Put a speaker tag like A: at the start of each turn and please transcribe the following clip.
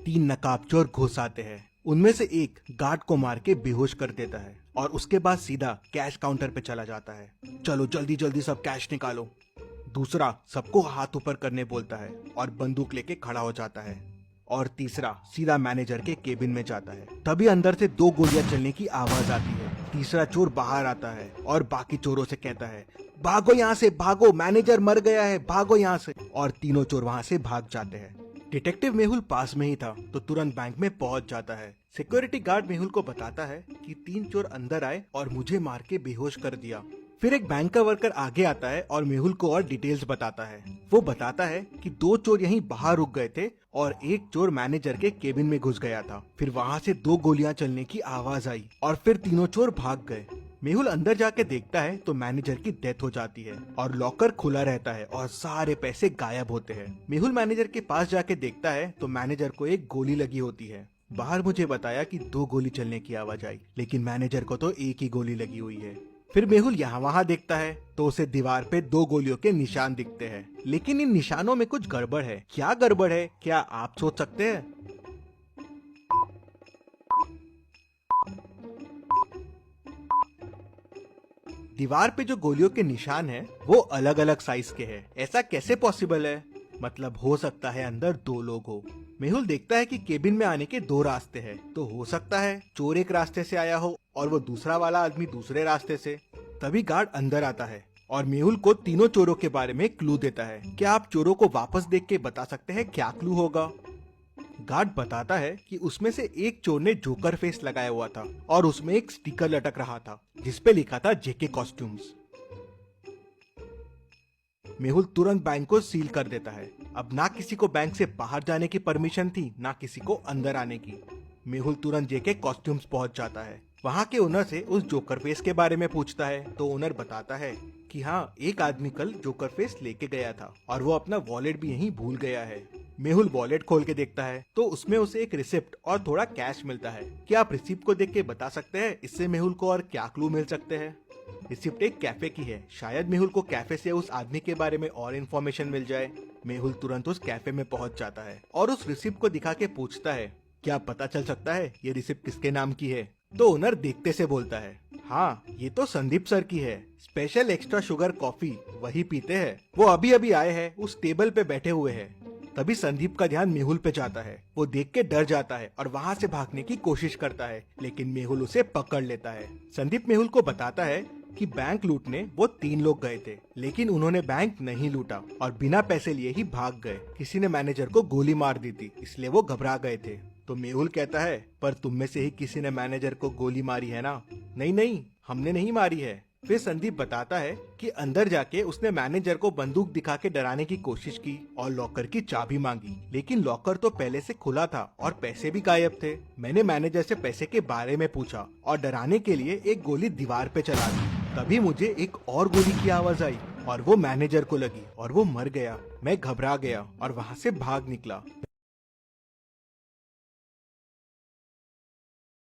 A: 3 नकाबचोर घुस आते हैं। उनमें से एक गार्ड को मार के बेहोश कर देता है और उसके बाद सीधा कैश काउंटर पे चला जाता है। चलो जल्दी जल्दी सब कैश निकालो। दूसरा सबको हाथ ऊपर करने बोलता है और बंदूक लेके खड़ा हो जाता है। और तीसरा सीधा मैनेजर के केबिन में जाता है। तभी अंदर से 2 गोलियां चलने की आवाज आती है। तीसरा चोर बाहर आता है और बाकी चोरों से कहता है, भागो यहाँ से, भागो, मैनेजर मर गया है, भागो यहाँ से। और तीनों चोर वहाँ से भाग जाते हैं। डिटेक्टिव मेहुल पास में ही था तो तुरंत बैंक में पहुंच जाता है। सिक्योरिटी गार्ड मेहुल को बताता है कि 3 चोर अंदर आए और मुझे मार के बेहोश कर दिया। फिर एक बैंक का वर्कर आगे आता है और मेहुल को और डिटेल्स बताता है। वो बताता है कि 2 चोर यहीं बाहर रुक गए थे और एक चोर मैनेजर के केबिन में घुस गया था। फिर वहाँ से 2 गोलियां चलने की आवाज आई और फिर तीनों चोर भाग गए। मेहुल अंदर जाके देखता है तो मैनेजर की डेथ हो जाती है और लॉकर खुला रहता है और सारे पैसे गायब होते हैं। मेहुल मैनेजर के पास जाके देखता है तो मैनेजर को एक गोली लगी होती है। बाहर मुझे बताया कि 2 गोली चलने की आवाज आई, लेकिन मैनेजर को तो एक ही गोली लगी हुई है। फिर मेहुल यहाँ वहाँ देखता है तो उसे दीवार पे 2 गोलियों के निशान दिखते हैं, लेकिन इन निशानों में कुछ गड़बड़ है। क्या गड़बड़ है, क्या आप सोच सकते हैं? दीवार पे जो गोलियों के निशान हैं, वो अलग अलग साइज के हैं। ऐसा कैसे पॉसिबल है? मतलब हो सकता है अंदर 2 लोग हो। मेहुल देखता है कि केबिन में आने के 2 रास्ते हैं, तो हो सकता है चोर एक रास्ते से आया हो और वो दूसरा वाला आदमी दूसरे रास्ते से। तभी गार्ड अंदर आता है और मेहुल को तीनों चोरों के बारे में क्लू देता है। क्या आप चोरों को वापस देख के बता सकते हैं क्या क्लू होगा? गार्ड बताता है कि उसमें से एक चोर ने जोकर फेस लगाया हुआ था और उसमें एक स्टिकर लटक रहा था जिसपे लिखा था जेके कॉस्ट्यूम्स। मेहुल तुरंत बैंक को सील कर देता है। अब ना किसी को बैंक से बाहर जाने की परमिशन थी, ना किसी को अंदर आने की। मेहुल तुरंत जेके कॉस्ट्यूम्स पहुंच जाता है। वहाँ के ओनर से उस जोकर फेस के बारे में पूछता है तो ओनर बताता है कि हाँ, एक आदमी कल जोकर फेस लेके गया था और वो अपना वॉलेट भी यहीं भूल गया है। मेहुल वॉलेट खोल के देखता है तो उसमें उसे एक रिसिप्ट और थोड़ा कैश मिलता है। क्या आप रिसिप्ट को देख के बता सकते हैं इससे मेहुल को और क्या क्लू मिल सकते हैं? रिसिप्ट एक कैफे की है। शायद मेहुल को कैफे से उस आदमी के बारे में और इन्फॉर्मेशन मिल जाए। मेहुल तुरंत उस कैफे में पहुंच जाता है और उस रिसिप्ट को दिखा के पूछता है, क्या पता चल सकता है ये रिसिप्ट किसके नाम की है? तो ओनर देखते से बोलता है, हाँ, ये तो संदीप सर की है। स्पेशल एक्स्ट्रा शुगर कॉफी वही पीते हैं। वो अभी अभी आए हैं, उस टेबल पे बैठे हुए हैं। तभी संदीप का ध्यान मेहुल पे जाता है। वो देख के डर जाता है और वहाँ से भागने की कोशिश करता है, लेकिन मेहुल उसे पकड़ लेता है। संदीप मेहुल को बताता है कि बैंक लूटने वो 3 लोग गए थे, लेकिन उन्होंने बैंक नहीं लूटा और बिना पैसे लिए ही भाग गए। किसी ने मैनेजर को गोली मार दी थी, इसलिए वो घबरा गए थे। तो मेहुल कहता है, पर तुम में से ही किसी ने मैनेजर को गोली मारी है ना? नहीं नहीं, हमने नहीं मारी है। फिर संदीप बताता है कि अंदर जाके उसने मैनेजर को बंदूक दिखा के डराने की कोशिश की और लॉकर की चाबी मांगी, लेकिन लॉकर तो पहले से खुला था और पैसे भी गायब थे। मैंने मैनेजर से पैसे के बारे में पूछा और डराने के लिए एक गोली दीवार पे चला दी। तभी मुझे एक और गोली की आवाज आई और वो मैनेजर को लगी और वो मर गया। मैं घबरा गया और वहाँ से भाग निकला।